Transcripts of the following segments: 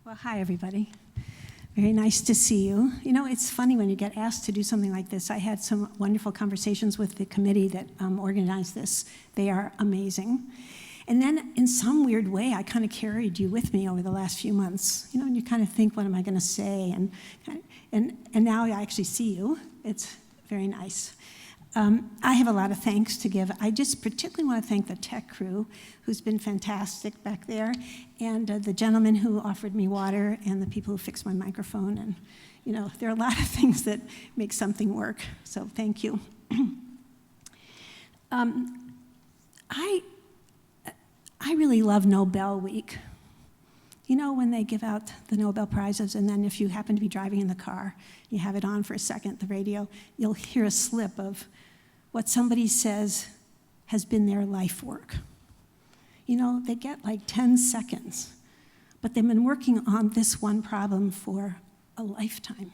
Well, hi, everybody. Very nice to see you. You know, it's funny when you get asked to do something like this. I had some wonderful conversations with the committee that organized this. They are amazing. And then, in some weird way, I kind of carried you with me over the last few months. You know, and you kind of think, what am I going to say? And now I actually see you. It's very nice. I have a lot of thanks to give. I just particularly want to thank the tech crew, who's been fantastic back there, and the gentleman who offered me water, and the people who fixed my microphone. And, you know, there are a lot of things that make something work, so thank you. I really love Nobel Week. You know, when they give out the Nobel Prizes, and then if you happen to be driving in the car, you have it on for a second, the radio, you'll hear a slip of what somebody says has been their life work. You know, they get like 10 seconds, but they've been working on this one problem for a lifetime.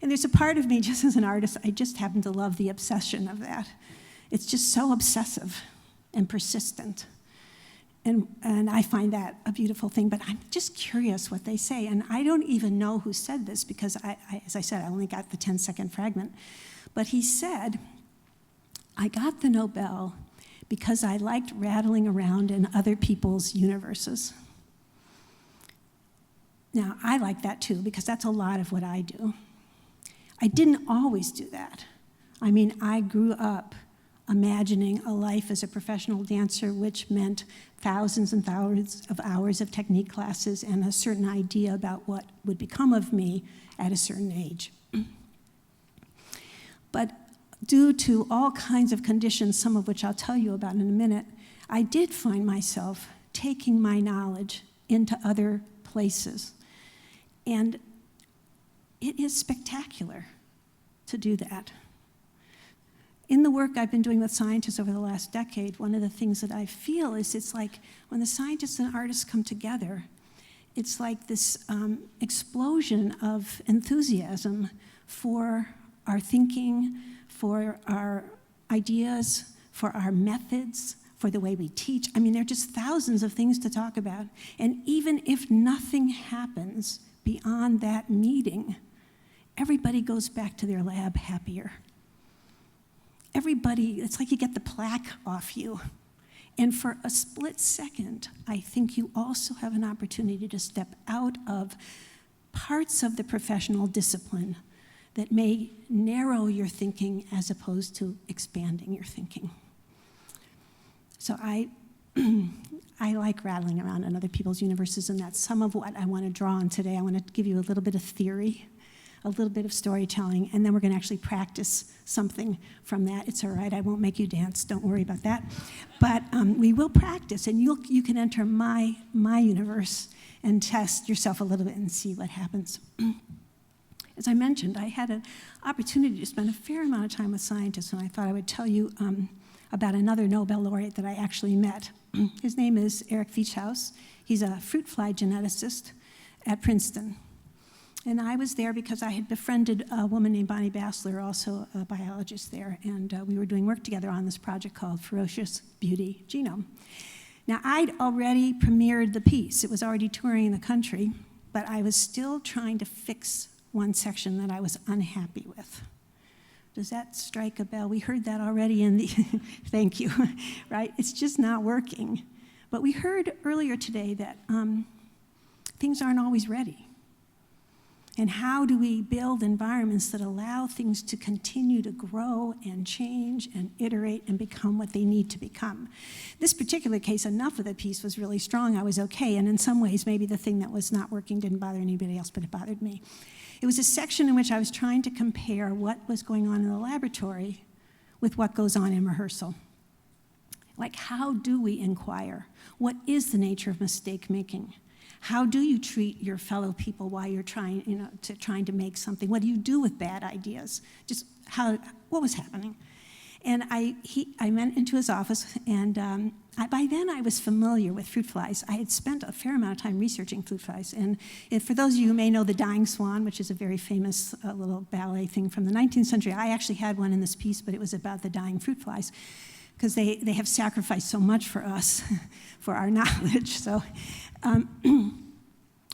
And there's a part of me, just as an artist, I just happen to love the obsession of that. It's just so obsessive and persistent. And I find that a beautiful thing, but I'm just curious what they say. And I don't even know who said this because, as I said, I only got the 10-second fragment. But he said, I got the Nobel because I liked rattling around in other people's universes. Now, I like that too because that's a lot of what I do. I didn't always do that. I mean, I grew up imagining a life as a professional dancer, which meant thousands and thousands of hours of technique classes and a certain idea about what would become of me at a certain age. But due to all kinds of conditions, some of which I'll tell you about in a minute, I did find myself taking my knowledge into other places. And it is spectacular to do that. In the work I've been doing with scientists over the last decade, one of the things that I feel is it's like when the scientists and artists come together, it's like this explosion of enthusiasm for our thinking, for our ideas, for our methods, for the way we teach. I mean, there are just thousands of things to talk about. And even if nothing happens beyond that meeting, everybody goes back to their lab happier. Everybody, it's like you get the plaque off you. And for a split second, I think you also have an opportunity to step out of parts of the professional discipline that may narrow your thinking as opposed to expanding your thinking. So I like rattling around in other people's universes, and that's some of what I want to draw on today. I want to give you a little bit of theory, a little bit of storytelling, and then we're going to actually practice something from that. It's all right, I won't make you dance, don't worry about that. But we will practice, and you can enter my universe and test yourself a little bit and see what happens. As I mentioned, I had an opportunity to spend a fair amount of time with scientists, and I thought I would tell you about another Nobel laureate that I actually met. His name is Eric Viechhaus. He's a fruit fly geneticist at Princeton. And I was there because I had befriended a woman named Bonnie Bassler, also a biologist there, and we were doing work together on this project called Ferocious Beauty Genome. Now, I'd already premiered the piece. It was already touring the country, but I was still trying to fix one section that I was unhappy with. Does that strike a bell? We heard that already in the, thank you, right? It's just not working. But we heard earlier today that things aren't always ready. And how do we build environments that allow things to continue to grow and change and iterate and become what they need to become? This particular case, enough of the piece was really strong. I was okay, and in some ways, maybe the thing that was not working didn't bother anybody else, but it bothered me. It was a section in which I was trying to compare what was going on in the laboratory with what goes on in rehearsal. Like, how do we inquire? What is the nature of mistake making? How do you treat your fellow people while you're trying to make something? What do you do with bad ideas? Just what was happening? And I went into his office, and by then I was familiar with fruit flies. I had spent a fair amount of time researching fruit flies. And for those of you who may know The Dying Swan, which is a very famous little ballet thing from the 19th century, I actually had one in this piece, but it was about the dying fruit flies, because they have sacrificed so much for us, for our knowledge. So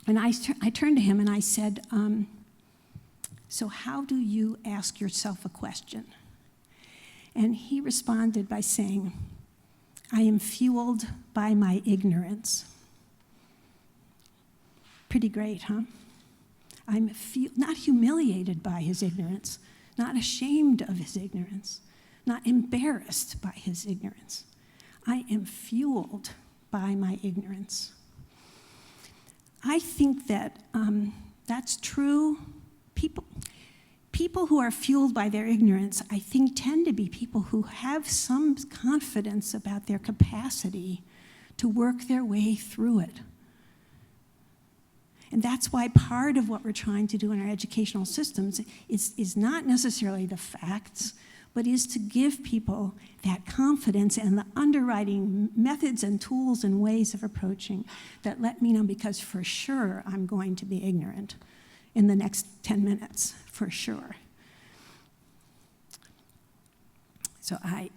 And I turned to him and I said, so how do you ask yourself a question? And he responded by saying, I am fueled by my ignorance. Pretty great, huh? I'm not humiliated by his ignorance, not ashamed of his ignorance, not embarrassed by his ignorance. I am fueled by my ignorance. I think that that's true. People who are fueled by their ignorance, I think, tend to be people who have some confidence about their capacity to work their way through it. And that's why part of what we're trying to do in our educational systems is not necessarily the facts, but is to give people that confidence and the underwriting methods and tools and ways of approaching that let me know, because for sure I'm going to be ignorant in the next 10 minutes, for sure. So I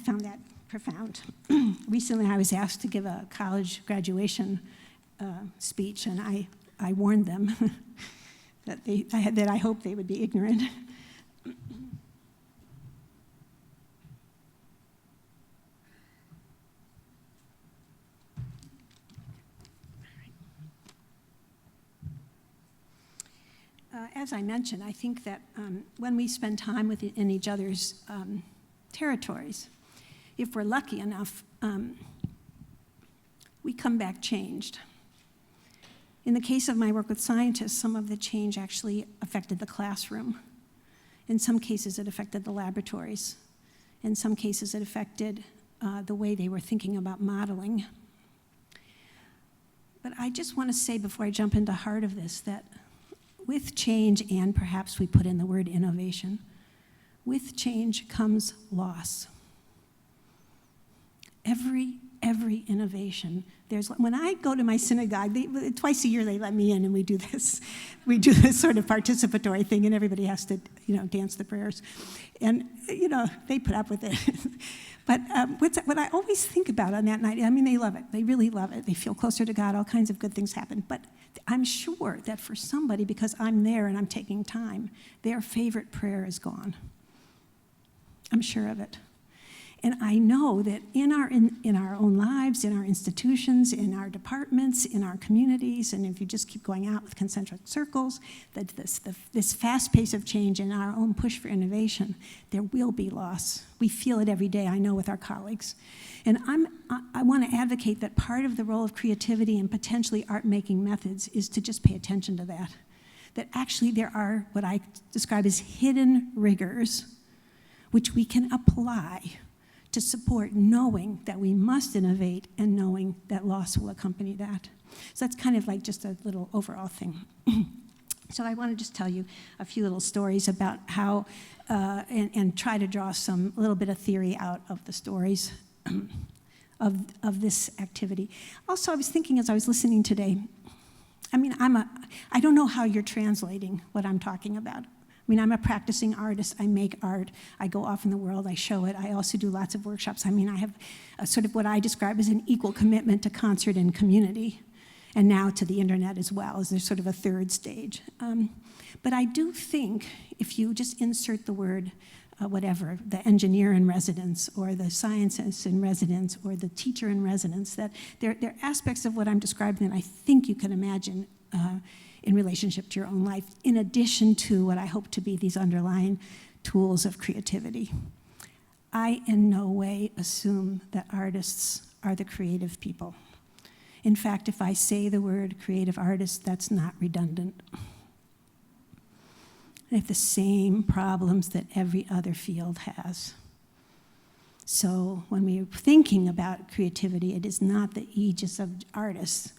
found that profound. Recently I was asked to give a college graduation speech, and I warned them that I hoped they would be ignorant. As I mentioned, I think that when we spend time in each other's territories, if we're lucky enough, we come back changed. In the case of my work with scientists, some of the change actually affected the classroom. In some cases, it affected the laboratories. In some cases, it affected the way they were thinking about modeling. But I just want to say before I jump into the heart of this that with change, and perhaps we put in the word innovation, with change comes loss. Every innovation. When I go to my synagogue, twice a year they let me in and we do this sort of participatory thing, and everybody has to, dance the prayers. And, they put up with it. But what I always think about on that night, they love it. They really love it. They feel closer to God. All kinds of good things happen. But I'm sure that for somebody, because I'm there and I'm taking time, their favorite prayer is gone. I'm sure of it. And I know that in our own lives, in our institutions, in our departments, in our communities, and if you just keep going out with concentric circles, that this fast pace of change and our own push for innovation, there will be loss. We feel it every day, I know, with our colleagues. And I want to advocate that part of the role of creativity and potentially art-making methods is to just pay attention to that. That actually there are what I describe as hidden rigors which we can apply to support knowing that we must innovate and knowing that loss will accompany that. So that's kind of like just a little overall thing. So I want to just tell you a few little stories about how, and try to draw a little bit of theory out of the stories of this activity. Also, I was thinking as I was listening today, I don't know how you're translating what I'm talking about. I'm a practicing artist. I make art. I go off in the world. I show it. I also do lots of workshops. I have a sort of what I describe as an equal commitment to concert and community, and now to the internet as well, as there's sort of a third stage. But I do think if you just insert the word whatever, the engineer in residence, or the scientist in residence, or the teacher in residence, that there are aspects of what I'm describing that I think you can imagine in relationship to your own life, in addition to what I hope to be these underlying tools of creativity. I in no way assume that artists are the creative people. In fact, if I say the word creative artist, that's not redundant. They have the same problems that every other field has. So when we're thinking about creativity, it is not the aegis of artists.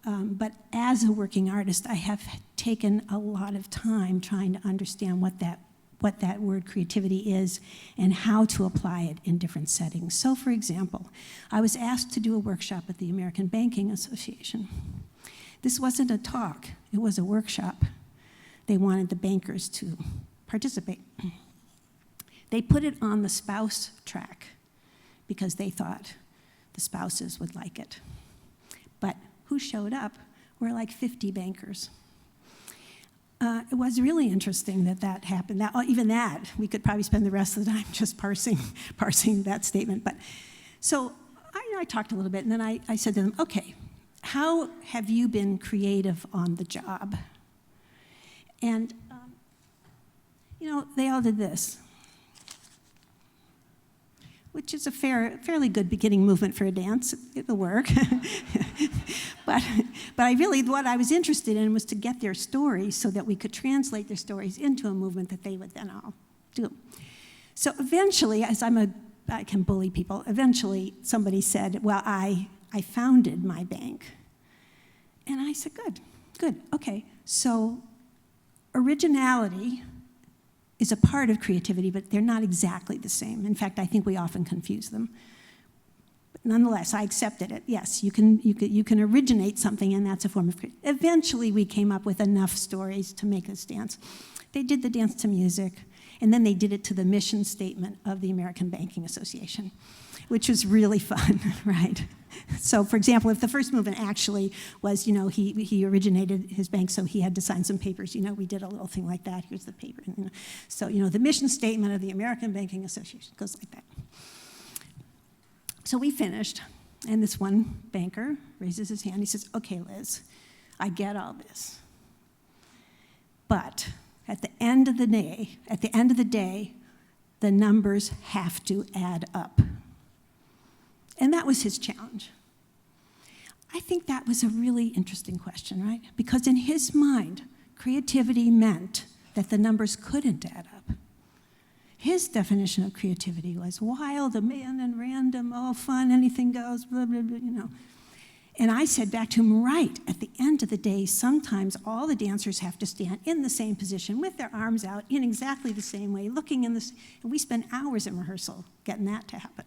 But as a working artist, I have taken a lot of time trying to understand what that word creativity is and how to apply it in different settings. So, for example, I was asked to do a workshop at the American Banking Association. This wasn't a talk, it was a workshop. They wanted the bankers to participate. They put it on the spouse track because they thought the spouses would like it. But who showed up were like 50 bankers. It was really interesting that happened. Even that, we could probably spend the rest of the time just parsing that statement. But so I talked a little bit, and then I said to them, okay, how have you been creative on the job? And, they all did this, which is a fairly good beginning movement for a dance. It'll work. But what I was interested in was to get their stories so that we could translate their stories into a movement that they would then all do. So eventually, I can bully people, eventually somebody said, well, I founded my bank. And I said, good, okay. So originality is a part of creativity, but they're not exactly the same. In fact, I think we often confuse them. But nonetheless, I accepted it. Yes, you can originate something, and that's a form of creativity. Eventually, we came up with enough stories to make this dance. They did the dance to music, and then they did it to the mission statement of the American Banking Association, which was really fun, right? So, for example, if the first movement actually was, he originated his bank, so he had to sign some papers. We did a little thing like that. Here's the paper. So, the mission statement of the American Banking Association goes like that. So we finished, and this one banker raises his hand. He says, okay, Liz, I get all this. But at the end of the day, the numbers have to add up. And that was his challenge. I think that was a really interesting question, right? Because in his mind, creativity meant that the numbers couldn't add up. His definition of creativity was wild, abandoned, random, all fun, anything goes, blah, blah, blah, And I said back to him, right, at the end of the day, sometimes all the dancers have to stand in the same position with their arms out in exactly the same way, looking in this, and we spend hours in rehearsal getting that to happen.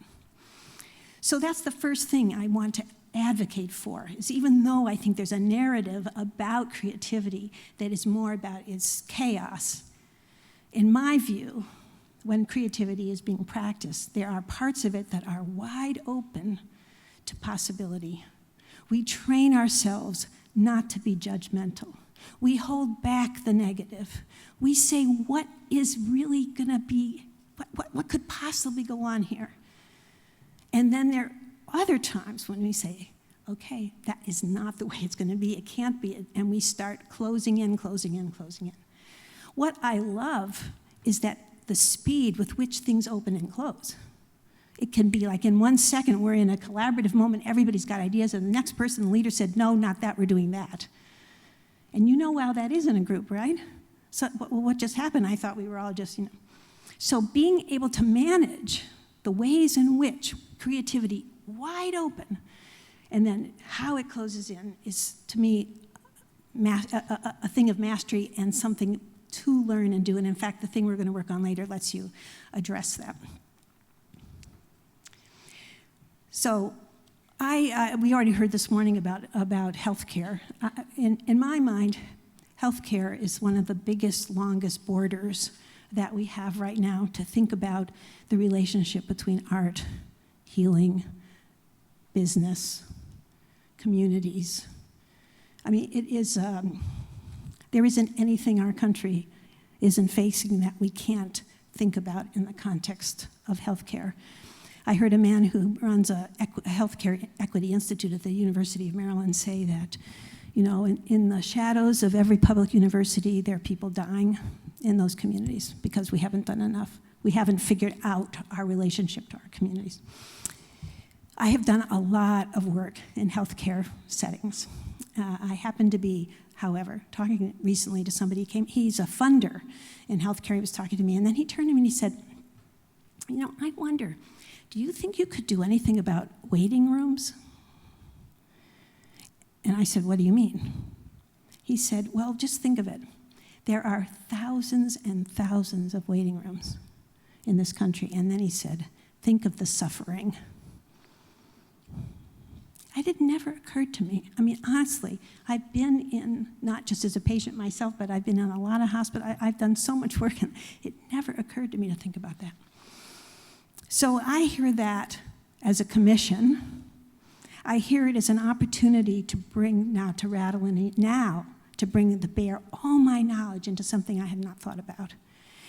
So that's the first thing I want to advocate for, is even though I think there's a narrative about creativity that is more about its chaos, in my view, when creativity is being practiced, there are parts of it that are wide open to possibility. We train ourselves not to be judgmental. We hold back the negative. We say, what is really going to be, what could possibly go on here? And then there are other times when we say, okay, that is not the way it's going to be. It can't be. And we start closing in. What I love is that the speed with which things open and close. It can be like in 1 second, we're in a collaborative moment, everybody's got ideas, and the next person, the leader said, no, not that, we're doing that. And how that is in a group, right? So what just happened? I thought we were all just, So being able to manage the ways in which creativity, wide open, and then how it closes in is, to me, a thing of mastery and something to learn and do. And in fact, the thing we're going to work on later lets you address that. So we already heard this morning about healthcare. In my mind, healthcare is one of the biggest, longest borders that we have right now to think about the relationship between art, healing, business, communities. I mean, it is, there isn't anything our country isn't facing that we can't think about in the context of healthcare. I heard a man who runs a healthcare equity institute at the University of Maryland say that, in the shadows of every public university, there are people dying in those communities because we haven't done enough. We haven't figured out our relationship to our communities. I have done a lot of work in healthcare settings. I happen to be, however, talking recently to somebody he's a funder in healthcare. He was talking to me, and then he turned to me and he said, I wonder, do you think you could do anything about waiting rooms? And I said, what do you mean? He said, well, just think of it. There are thousands and thousands of waiting rooms in this country. And then he said, think of the suffering. It never occurred to me. I mean, honestly, I've been in, not just as a patient myself, but I've been in a lot of hospitals. I've done so much work, and it never occurred to me to think about that. So I hear that as a commission. I hear it as an opportunity to bring to bring to bear all my knowledge into something I had not thought about,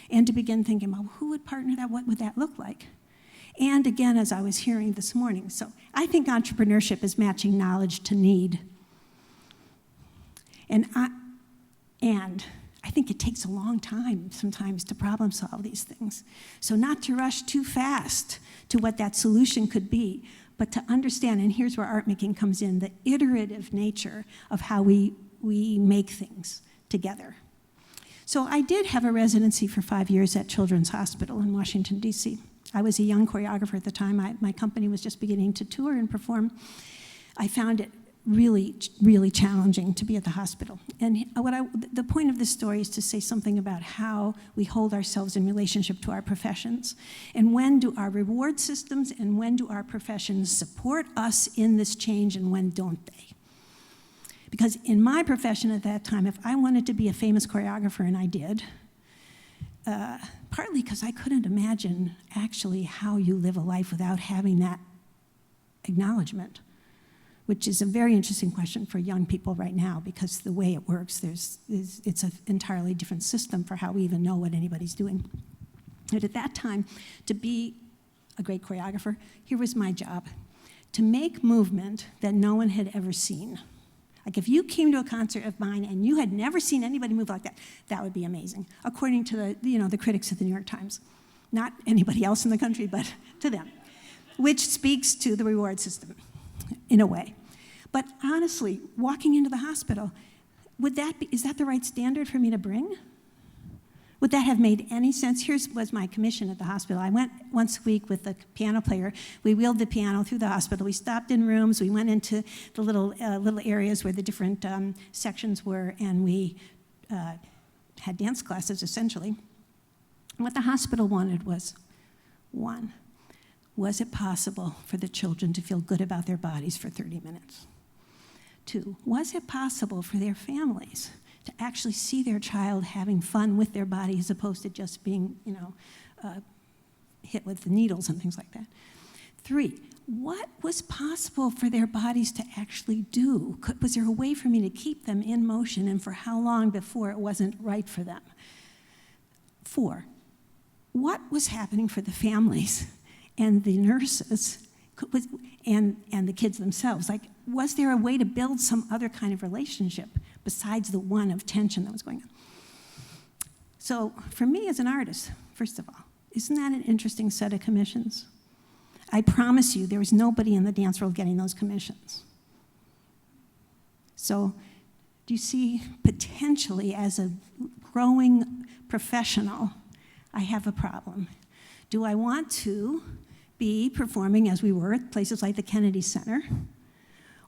and to begin thinking, well, who would partner that? What would that look like? And again, as I was hearing this morning, so I think entrepreneurship is matching knowledge to need. And I think it takes a long time sometimes to problem solve these things. So not to rush too fast to what that solution could be, but to understand, and here's where art making comes in, the iterative nature of how we make things together. So I did have a residency for 5 years at Children's Hospital in Washington, D.C. I was a young choreographer at the time. My company was just beginning to tour and perform. I found it really, really challenging to be at the hospital. And the point of this story is to say something about how we hold ourselves in relationship to our professions. And when do our reward systems and when do our professions support us in this change and when don't they? Because in my profession at that time, if I wanted to be a famous choreographer, and I did, partly because I couldn't imagine actually how you live a life without having that acknowledgement, which is a very interesting question for young people right now, because the way it works, it's an entirely different system for how we even know what anybody's doing. But at that time, to be a great choreographer, here was my job: to make movement that no one had ever seen. Like if you came to a concert of mine and you had never seen anybody move like that, that would be amazing, according to the critics of the New York Times. Not anybody else in the country, but to them, which speaks to the reward system in a way. But honestly, walking into the hospital, is that the right standard for me to bring? Would that have made any sense? Was my commission at the hospital. I went once a week with the piano player. We wheeled the piano through the hospital. We stopped in rooms. We went into the little areas where the different sections were, and we had dance classes, essentially. And what the hospital wanted was, one, was it possible for the children to feel good about their bodies for 30 minutes? Two, was it possible for their families to actually see their child having fun with their body as opposed to just being, hit with the needles and things like that? Three, what was possible for their bodies to actually do? Was there a way for me to keep them in motion, and for how long before it wasn't right for them? Four, what was happening for the families and the nurses and the kids themselves? Like, was there a way to build some other kind of relationship besides the one of tension that was going on? So for me as an artist, first of all, isn't that an interesting set of commissions? I promise you there was nobody in the dance world getting those commissions. So do you see, potentially as a growing professional, I have a problem. Do I want to be performing as we were at places like the Kennedy Center?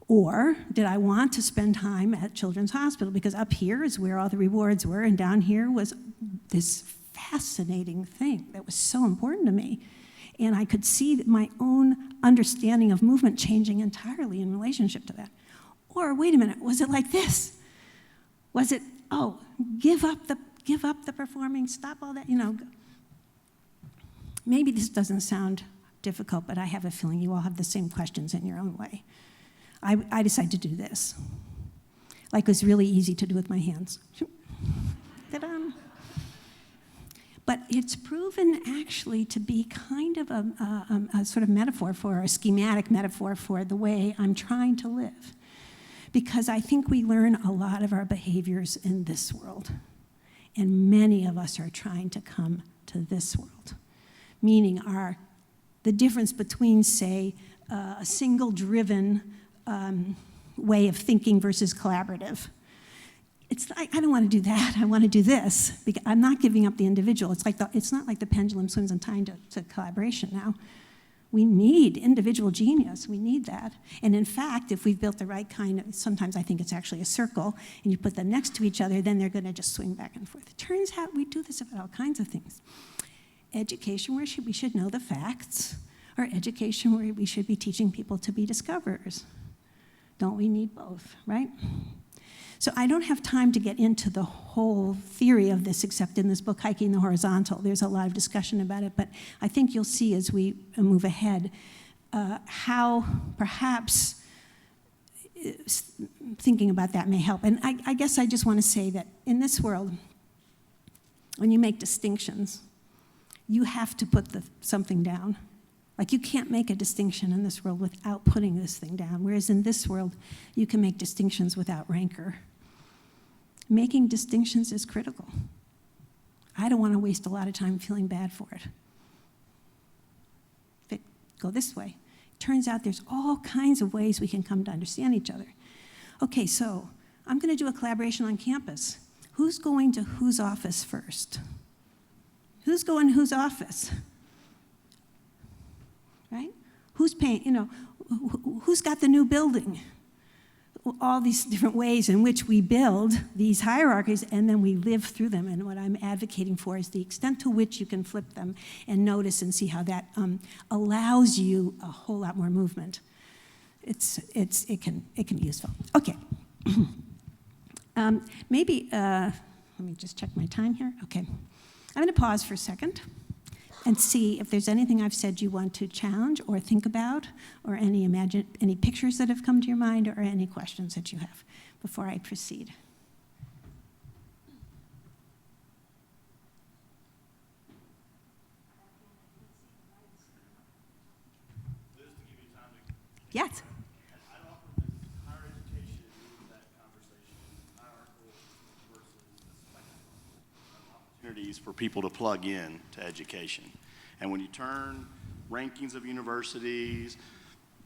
Or did I want to spend time at Children's Hospital? Because up here is where all the rewards were, and down here was this fascinating thing that was so important to me. And I could see that my own understanding of movement changing entirely in relationship to that. Or wait a minute, was it like this? Was it, give up the performing, stop all that, Maybe this doesn't sound difficult, but I have a feeling you all have the same questions in your own way. I decided to do this. Like it was really easy to do with my hands. Ta-da. But it's proven actually to be kind of a sort of metaphor a schematic metaphor for the way I'm trying to live. Because I think we learn a lot of our behaviors in this world. And many of us are trying to come to this world. Meaning the difference between, say, a single-driven way of thinking versus collaborative. It's like, I don't want to do that, I want to do this. Because I'm not giving up the individual. It's not like the pendulum swings in time to collaboration now. We need individual genius, we need that. And in fact, if we've built the right kind of, sometimes I think it's actually a circle, and you put them next to each other, then they're going to just swing back and forth. It turns out we do this about all kinds of things. Education, where we should know the facts, or education where we should be teaching people to be discoverers. Don't we need both, right? So I don't have time to get into the whole theory of this, except in this book, Hiking the Horizontal. There's a lot of discussion about it, but I think you'll see as we move ahead how perhaps thinking about that may help. And I guess I just want to say that in this world, when you make distinctions, you have to put something down. Like, you can't make a distinction in this world without putting this thing down, whereas in this world, you can make distinctions without rancor. Making distinctions is critical. I don't want to waste a lot of time feeling bad for it. Go this way. Turns out there's all kinds of ways we can come to understand each other. Okay, so I'm going to do a collaboration on campus. Who's going to whose office first? Who's going to whose office? Right? Who's paying, who's got the new building? All these different ways in which we build these hierarchies, and then we live through them. And what I'm advocating for is the extent to which you can flip them and notice and see how that allows you a whole lot more movement. It can be useful. Okay. Maybe let me just check my time here. Okay, I'm going to pause for a second and see if there's anything I've said you want to challenge or think about, or any pictures that have come to your mind, or any questions that you have before I proceed. Yes. Higher education is that conversation, hierarchical versus opportunities for people to plug in to education. And when you turn rankings of universities,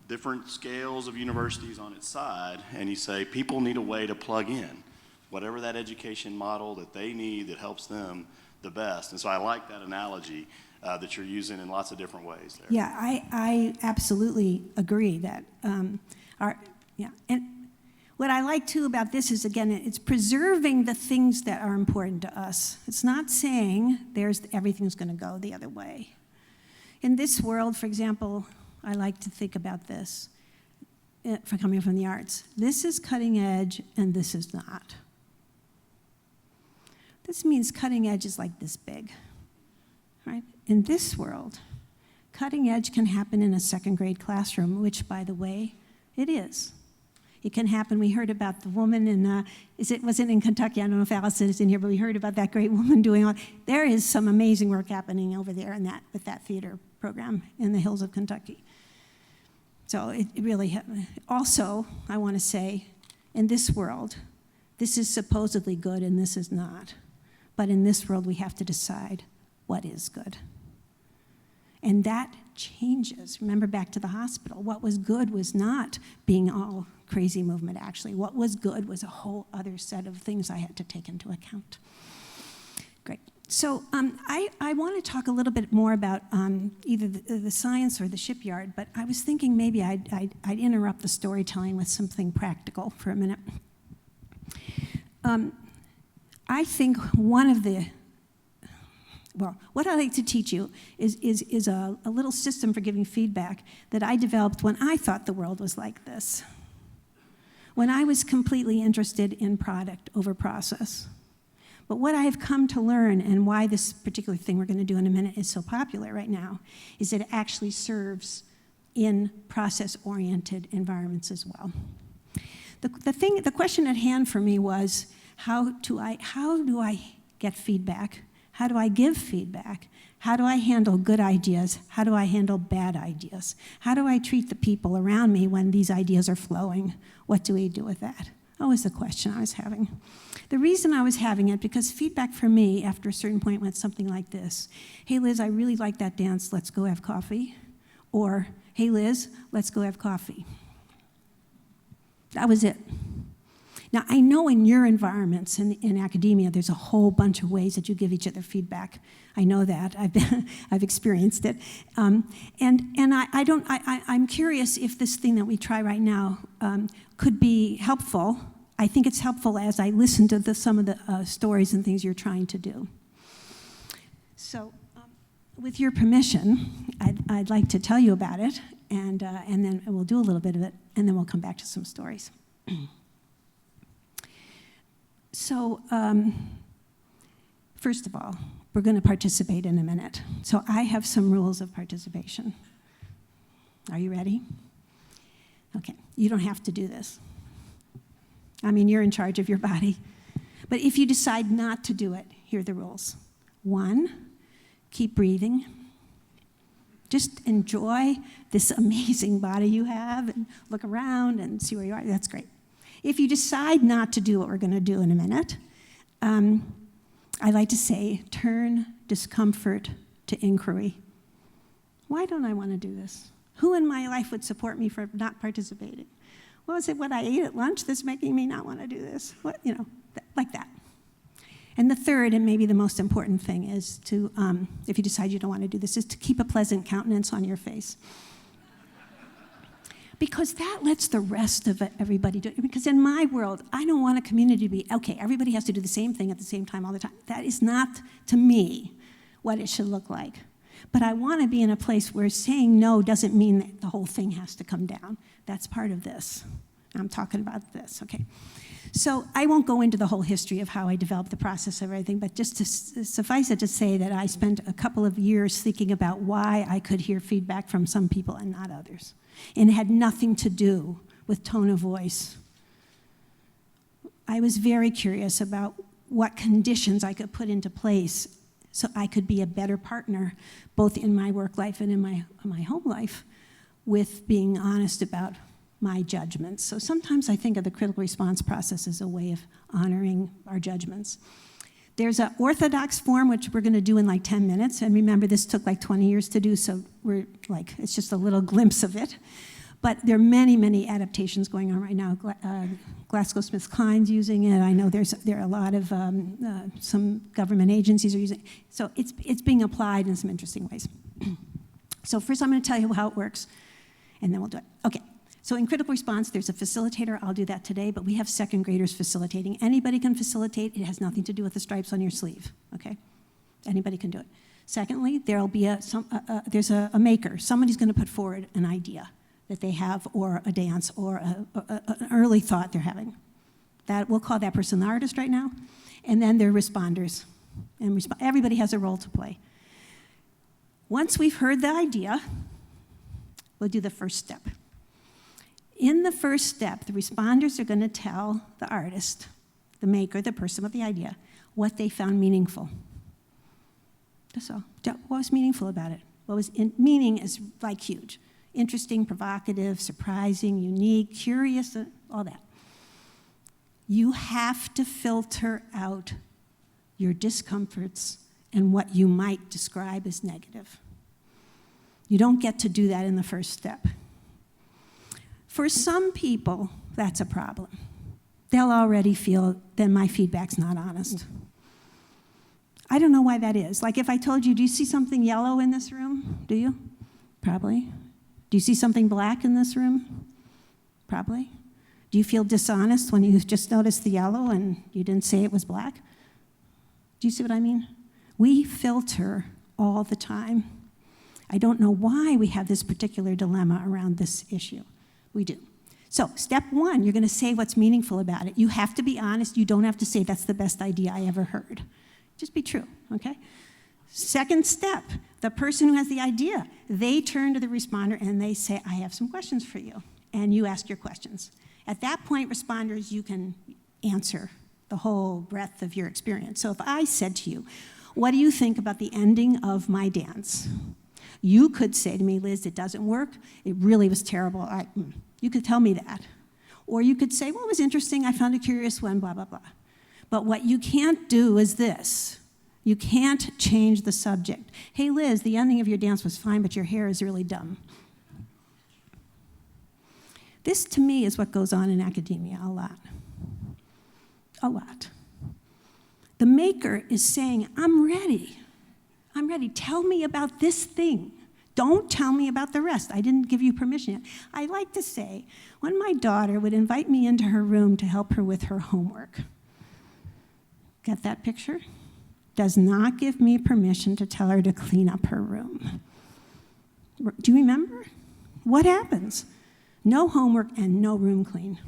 different scales of universities on its side, and you say people need a way to plug in whatever that education model that they need that helps them the best. And so I like that analogy that you're using in lots of different ways there. Yeah, I absolutely agree that and what I like too about this is, again, it's preserving the things that are important to us. It's not saying everything's going to go the other way. In this world, for example, I like to think about this for coming from the arts. This is cutting edge and this is not. This means cutting edge is like this big, right? In this world, cutting edge can happen in a second grade classroom, which, by the way, it is. It can happen. We heard about the woman in, was it in Kentucky? I don't know if Allison is in here, but we heard about that great woman doing all. There is some amazing work happening over there with that theater program in the hills of Kentucky. So it really, also, I want to say, in this world, this is supposedly good and this is not. But in this world, we have to decide what is good. And that changes. Remember, back to the hospital. What was good was not being all crazy movement, actually. What was good was a whole other set of things I had to take into account. Great. So I want to talk a little bit more about either the science or the shipyard, but I was thinking maybe I'd interrupt the storytelling with something practical for a minute. I think one of the what I like to teach you is a little system for giving feedback that I developed when I thought the world was like this. When I was completely interested in product over process. But what I have come to learn, and why this particular thing we're going to do in a minute is so popular right now, is that it actually serves in process-oriented environments as well. The question at hand for me was, how do I get feedback? How do I give feedback? How do I handle good ideas? How do I handle bad ideas? How do I treat the people around me when these ideas are flowing? What do we do with that? That was the question I was having. The reason I was having it, because feedback for me after a certain point went something like this. Hey, Liz, I really like that dance. Let's go have coffee. Or, hey, Liz, let's go have coffee. That was it. Now, I know in your environments, in academia, there's a whole bunch of ways that you give each other feedback. I know that. I've experienced it. I'm curious if this thing that we try right now could be helpful. I think it's helpful as I listen to some of the stories and things you're trying to do. So, with your permission, I'd like to tell you about it, and then we'll do a little bit of it, and then we'll come back to some stories. So, first of all, we're going to participate in a minute. So I have some rules of participation. Are you ready? Okay, you don't have to do this. I mean, you're in charge of your body. But if you decide not to do it, here are the rules. 1, keep breathing. Just enjoy this amazing body you have and look around and see where you are. That's great. If you decide not to do what we're going to do in a minute, I like to say, turn discomfort to inquiry. Why don't I want to do this? Who in my life would support me for not participating? What was it, what I ate at lunch that's making me not want to do this? What, like that. And the third, and maybe the most important thing, is to, if you decide you don't want to do this, is to keep a pleasant countenance on your face. Because that lets the rest of everybody do it. Because in my world, I don't want a community to be, okay, everybody has to do the same thing at the same time all the time. That is not, to me, what it should look like. But I want to be in a place where saying no doesn't mean that the whole thing has to come down. That's part of this. I'm talking about this, okay? So I won't go into the whole history of how I developed the process of everything, but just to suffice it to say that I spent a couple of years thinking about why I could hear feedback from some people and not others. And it had nothing to do with tone of voice. I was very curious about what conditions I could put into place so I could be a better partner, both in my work life and in my home life, with being honest about my judgments. So sometimes I think of the critical response process as a way of honoring our judgments. There's an orthodox form, which we're going to do in like 10 minutes. And remember, this took like 20 years to do, so it's just a little glimpse of it. But there are many, many adaptations going on right now. GlaxoSmithKline's using it. I know there are a lot of, some government agencies are using it. So it's being applied in some interesting ways. So first I'm going to tell you how it works, and then we'll do it. Okay. So in critical response, there's a facilitator. I'll do that today, but we have second graders facilitating. Anybody can facilitate. It has nothing to do with the stripes on your sleeve, okay? Anybody can do it. Secondly, there'll be there's a maker. Somebody's going to put forward an idea that they have, or a dance, or an early thought they're having. We'll call that person the artist right now. And then there are responders. And everybody has a role to play. Once we've heard the idea, we'll do the first step. In the first step, the responders are going to tell the artist, the maker, the person with the idea, what they found meaningful. That's all. What was meaningful about it? Meaning is like huge. Interesting, provocative, surprising, unique, curious, all that. You have to filter out your discomforts and what you might describe as negative. You don't get to do that in the first step. For some people, that's a problem. They'll already feel, then my feedback's not honest. I don't know why that is. Like if I told you, do you see something yellow in this room? Do you? Probably. Do you see something black in this room? Probably. Do you feel dishonest when you just noticed the yellow and you didn't say it was black? Do you see what I mean? We filter all the time. I don't know why we have this particular dilemma around this issue. We do. So step one, you're going to say what's meaningful about it. You have to be honest. You don't have to say that's the best idea I ever heard. Just be true, okay? Second step, the person who has the idea, they turn to the responder and they say, I have some questions for you. And you ask your questions. At that point, responders, you can answer the whole breadth of your experience. So if I said to you, what do you think about the ending of my dance? You could say to me, Liz, it doesn't work. It really was terrible. You could tell me that. Or you could say, well, it was interesting. I found it curious when, blah, blah, blah. But what you can't do is this. You can't change the subject. Hey, Liz, the ending of your dance was fine, but your hair is really dumb. This, to me, is what goes on in academia a lot. A lot. The maker is saying, I'm ready. I'm ready. Tell me about this thing. Don't tell me about the rest. I didn't give you permission yet. I like to say, when my daughter would invite me into her room to help her with her homework, get that picture? Does not give me permission to tell her to clean up her room. Do you remember? What happens? No homework and no room clean.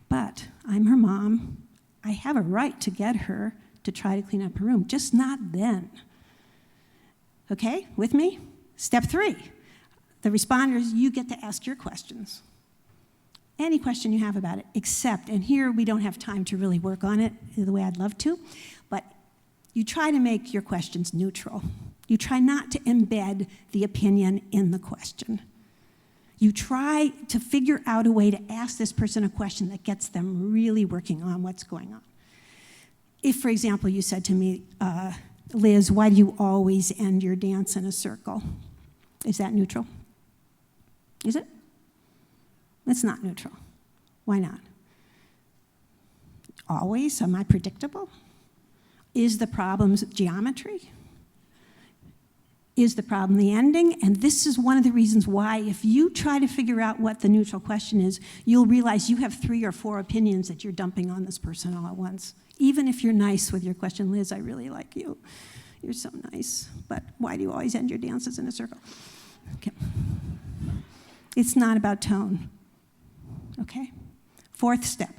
But I'm her mom. I have a right to get her to try to clean up her room, just not then. Okay, with me? Step 3, the responders, you get to ask your questions. any question you have about it, except, and here we don't have time to really work on it the way I'd love to, but you try to make your questions neutral. You try not to embed the opinion in the question. You try to figure out a way to ask this person a question that gets them really working on what's going on. If, for example, you said to me, Liz, why do you always end your dance in a circle? Is that neutral? Is it? It's not neutral. Why not? Always? Am I predictable? Is the problem geometry? Is the problem the ending? And this is one of the reasons why, if you try to figure out what the neutral question is, you'll realize you have 3 or 4 opinions that you're dumping on this person all at once. Even if you're nice with your question, Liz, I really like you. You're so nice. But why do you always end your dances in a circle? Okay. It's not about tone. Okay? 4th step.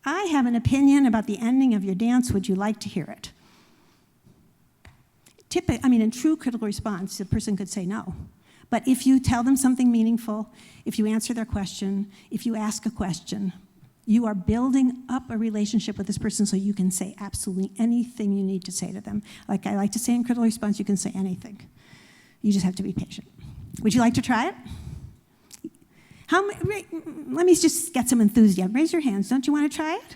I have an opinion about the ending of your dance. Would you like to hear it? In true critical response, the person could say no. But if you tell them something meaningful, if you answer their question, if you ask a question, you are building up a relationship with this person so you can say absolutely anything you need to say to them. Like I like to say in critical response, you can say anything. You just have to be patient. Would you like to try it? Let me just get some enthusiasm. Raise your hands. Don't you want to try it?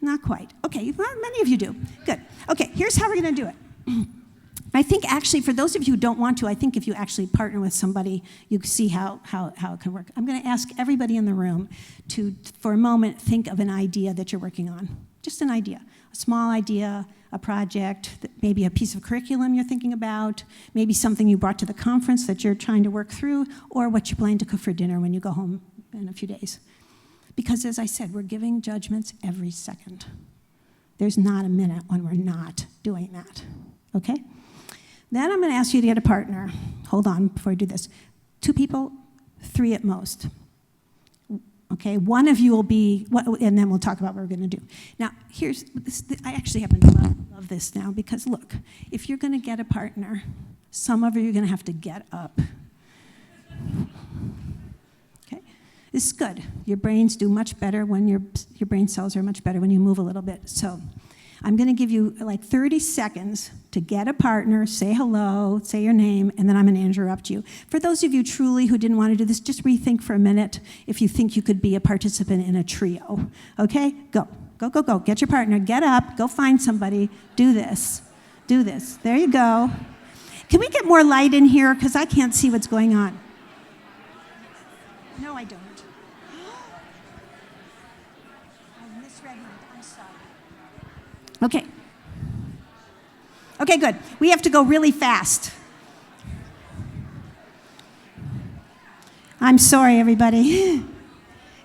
Not quite. Okay, well, many of you do. Good. Okay, here's how we're going to do it. I think actually, for those of you who don't want to, I think if you actually partner with somebody, you can see how it can work. I'm going to ask everybody in the room to, for a moment, think of an idea that you're working on. Just an idea. A small idea, a project, maybe a piece of curriculum you're thinking about, maybe something you brought to the conference that you're trying to work through, or what you plan to cook for dinner when you go home in a few days. Because as I said, we're giving judgments every second. There's not a minute when we're not doing that, okay? Then I'm going to ask you to get a partner. Hold on before I do this. 2 people, 3 at most. Okay, one of you will be, and then we'll talk about what we're going to do. Now, here's, I actually happen to love this now because look, if you're going to get a partner, some of you are going to have to get up. Okay, this is good. Your brains do much better when your brain cells are much better when you move a little bit. So I'm going to give you like 30 seconds to get a partner, say hello, say your name, and then I'm going to interrupt you. For those of you truly who didn't want to do this, just rethink for a minute if you think you could be a participant in a trio. Okay? Go. Go, go, go. Get your partner. Get up. Go find somebody. Do this. Do this. There you go. Can we get more light in here? Because I can't see what's going on. No, I don't. I misread mine. I'm sorry. Okay. Okay, good. We have to go really fast. I'm sorry, everybody.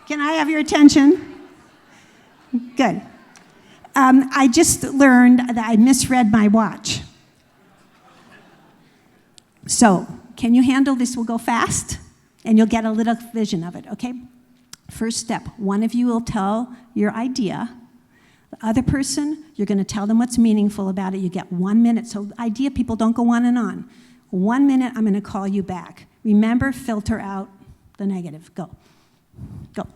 Can I have your attention? Good. I just learned that I misread my watch. So, can you handle this? We'll go fast, and you'll get a little vision of it, okay? First step, one of you will tell your idea. The other person, you're going to tell them what's meaningful about it. You get 1 minute. So idea people don't go on and on. 1 minute, I'm going to call you back. Remember, filter out the negative. Go. Go.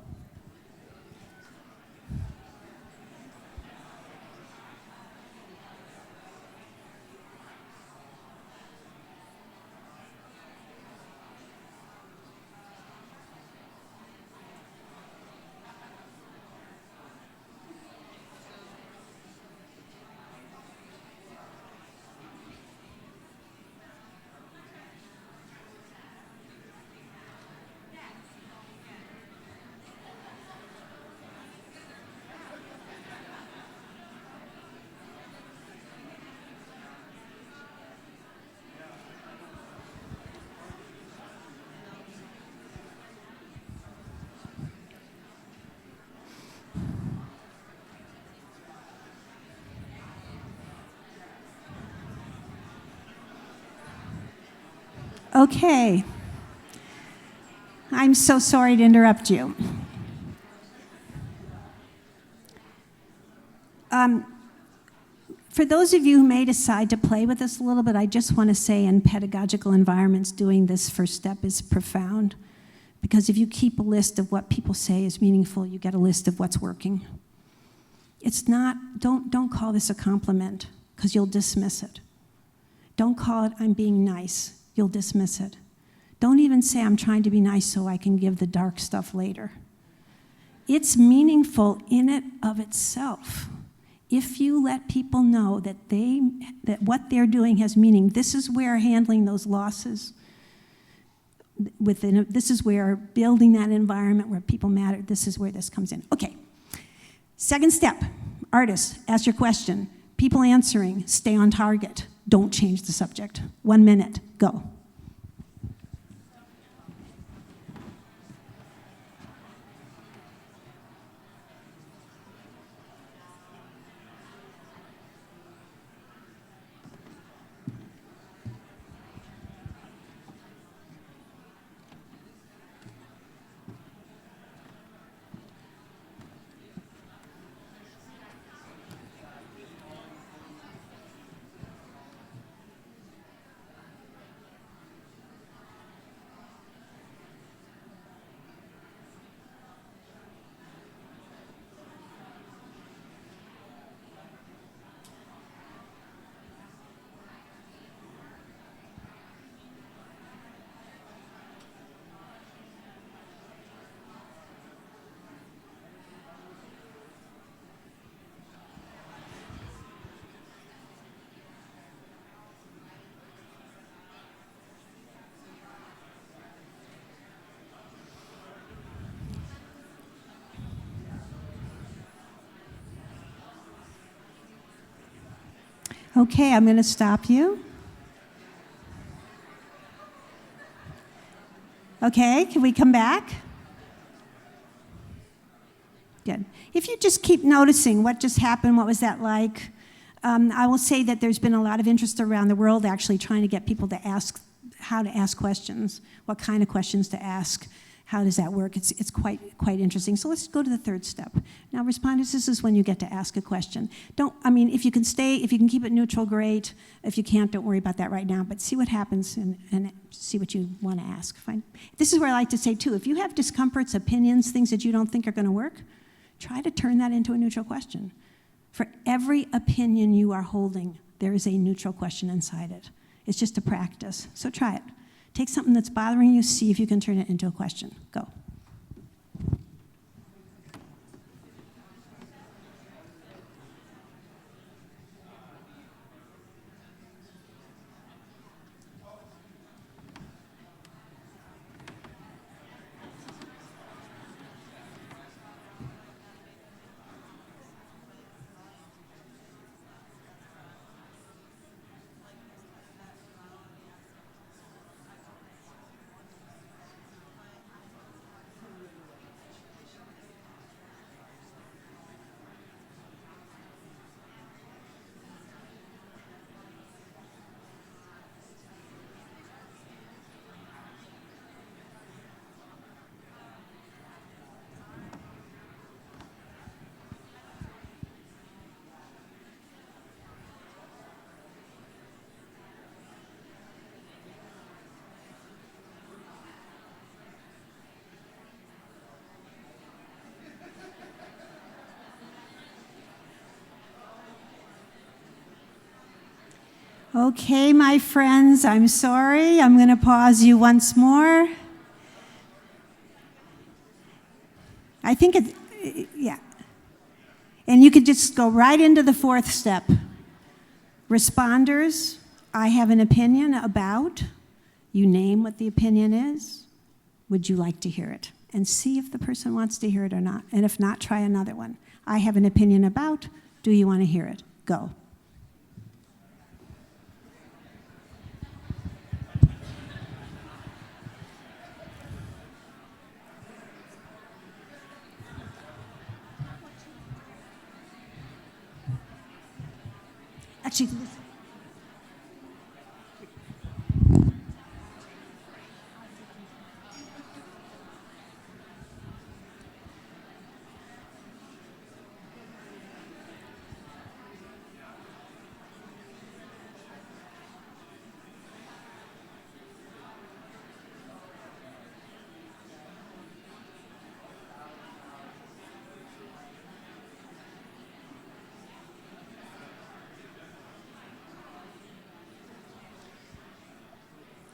Okay. I'm so sorry to interrupt you. For those of you who may decide to play with this a little bit, I just want to say in pedagogical environments, doing this first step is profound Because if you keep a list of what people say is meaningful, you get a list of what's working. It's not, don't call this a compliment, because you'll dismiss it. Don't call it, I'm being nice. You'll dismiss it. Don't even say, I'm trying to be nice so I can give the dark stuff later. It's meaningful in and of itself. If you let people know that what they're doing has meaning, this is where handling those losses, this is where building that environment where people matter, this is where this comes in. Okay, second step, artists, ask your question. People answering, stay on target. Don't change the subject. 1 minute, go. Okay, I'm going to stop you. Okay, can we come back? Good. If you just keep noticing what just happened, what was that like? I will say that there's been a lot of interest around the world actually trying to get people to ask how to ask questions, what kind of questions to ask, how does that work? It's quite interesting. So let's go to the third step. Now, respondents, this is when you get to ask a question. If you can keep it neutral, great. If you can't, don't worry about that right now, but see what happens and see what you want to ask. Fine. This is where I like to say, too, if you have discomforts, opinions, things that you don't think are going to work, try to turn that into a neutral question. For every opinion you are holding, there is a neutral question inside it. It's just a practice, so try it. Take something that's bothering you, see if you can turn it into a question. Go. Okay, my friends, I'm sorry. I'm going to pause you once more. I think yeah. And you could just go right into the fourth step. Responders, I have an opinion about. You name what the opinion is. Would you like to hear it? And see if the person wants to hear it or not. And if not, try another one. I have an opinion about. Do you want to hear it? Go. Actually,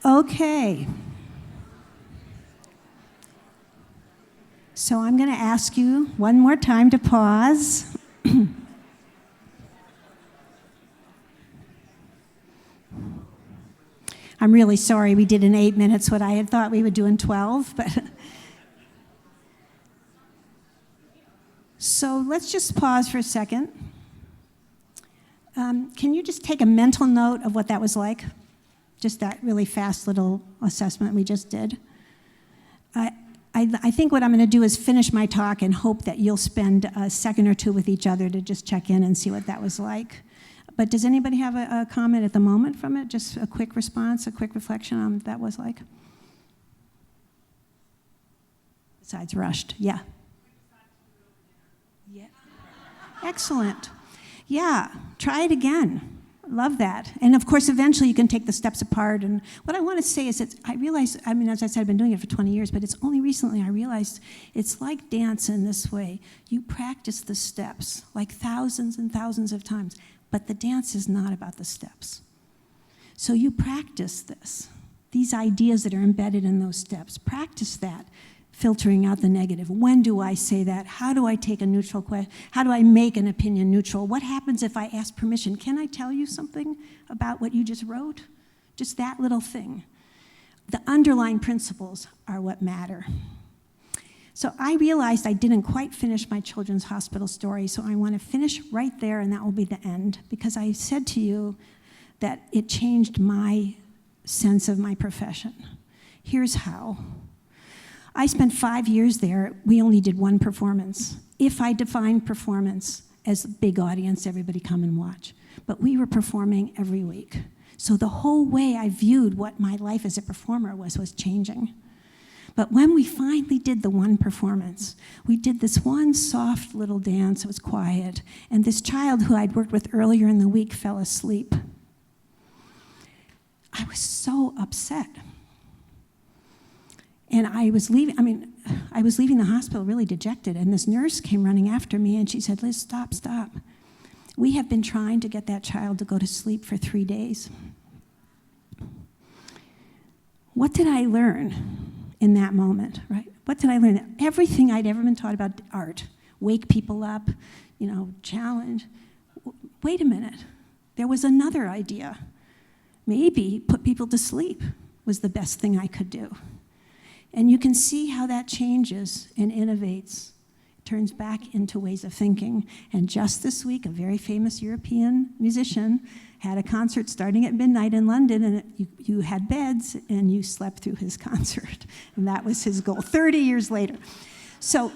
Okay. So I'm going to ask you one more time to pause. I'm really sorry we did in 8 minutes what I had thought we would do in 12, but so let's just pause for a second. Can you just take a mental note of what that was like? Just that really fast little assessment we just did. I think what I'm going to do is finish my talk and hope that you'll spend a second or two with each other to just check in and see what that was like. But does anybody have a comment at the moment from it? Just a quick response, a quick reflection on what that was like? Besides rushed, yeah. Yeah. Excellent. Yeah, try it again. Love that. And of course, eventually you can take the steps apart. And what I want to say is that I realized, I mean, as I said, I've been doing it for 20 years, but it's only recently I realized it's like dance in this way. You practice the steps like thousands and thousands of times, but the dance is not about the steps. So you practice this, these ideas that are embedded in those steps. Practice that, filtering out the negative. When do I say that? How do I take a neutral question? How do I make an opinion neutral? What happens if I ask permission? Can I tell you something about what you just wrote? Just that little thing. The underlying principles are what matter. So I realized I didn't quite finish my children's hospital story, so I want to finish right there, and that will be the end, because I said to you that it changed my sense of my profession. Here's how. I spent 5 years there. We only did one performance. If I defined performance as a big audience, everybody come and watch. But we were performing every week. So the whole way I viewed what my life as a performer was changing. But when we finally did the one performance, we did this one soft little dance. It was quiet. And this child who I'd worked with earlier in the week fell asleep. I was so upset. And I was leaving the hospital really dejected, and this nurse came running after me, and she said, "Liz, stop. We have been trying to get that child to go to sleep for 3 days." What did I learn in that moment, right? What did I learn? Everything I'd ever been taught about art, wake people up, challenge. Wait a minute. There was another idea. Maybe put people to sleep was the best thing I could do. And you can see how that changes and innovates, turns back into ways of thinking. And just this week, a very famous European musician had a concert starting at midnight in London, and you had beds, and you slept through his concert. And that was his goal 30 years later. So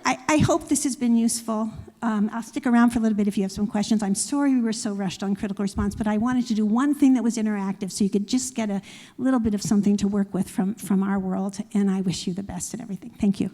I hope this has been useful. I'll stick around for a little bit if you have some questions. I'm sorry we were so rushed on critical response, but I wanted to do one thing that was interactive so you could just get a little bit of something to work with from our world, and I wish you the best and everything. Thank you.